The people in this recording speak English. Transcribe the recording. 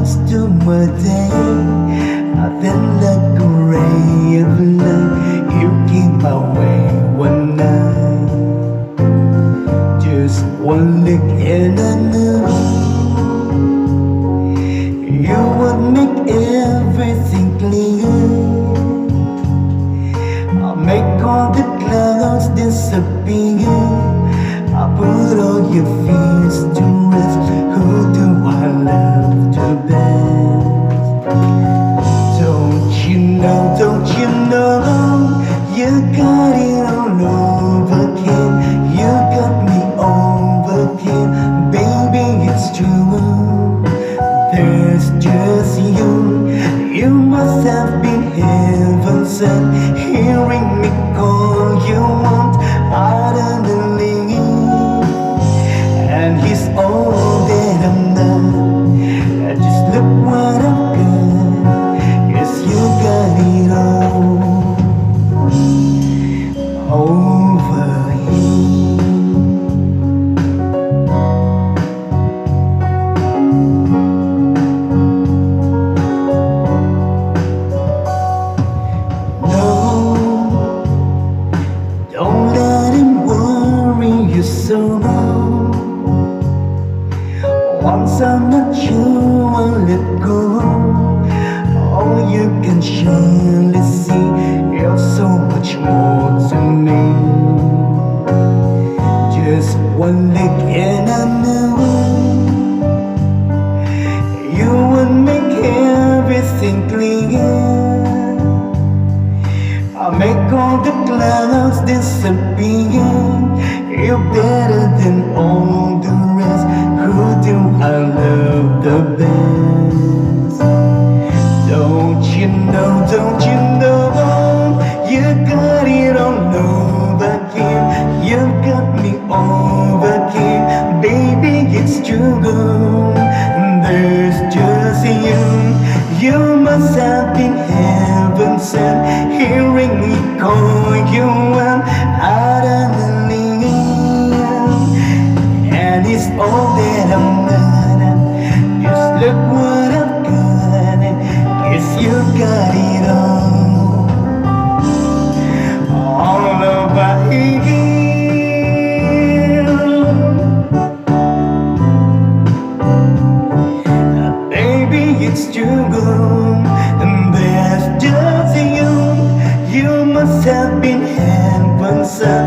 close to my day. I felt like a ray of light. You came my way one night. Just one look and I knew you would make everything clear. I'll make all the clouds disappear. I'll put all your fears to rest. Who do I love the best? Don't you know, you got it all over again. You got me over again. Baby, it's true. There's just you. You must have been heaven sent. Hearing me call you out of the league. And he's all that I'm not. Just look what I've got. Yes, you got it all over here. No, don't let him worry you so long. Once I'm not sure, I'll let go. All you can surely see, you're so much more to me. Just one look and I knew you would make everything clear. I'll make all the clouds disappear. You're better than all the rest. Who do I love the best? Don't you know, you got it all over again. You got me over again. Baby, it's true. There's just you. You must have been heaven sent. Hearing me call you out of the league. And it's all that I'm not. Just look what I've got. Guess you got it all over here. Baby, it's true. And there's just you. You must have been heaven sent.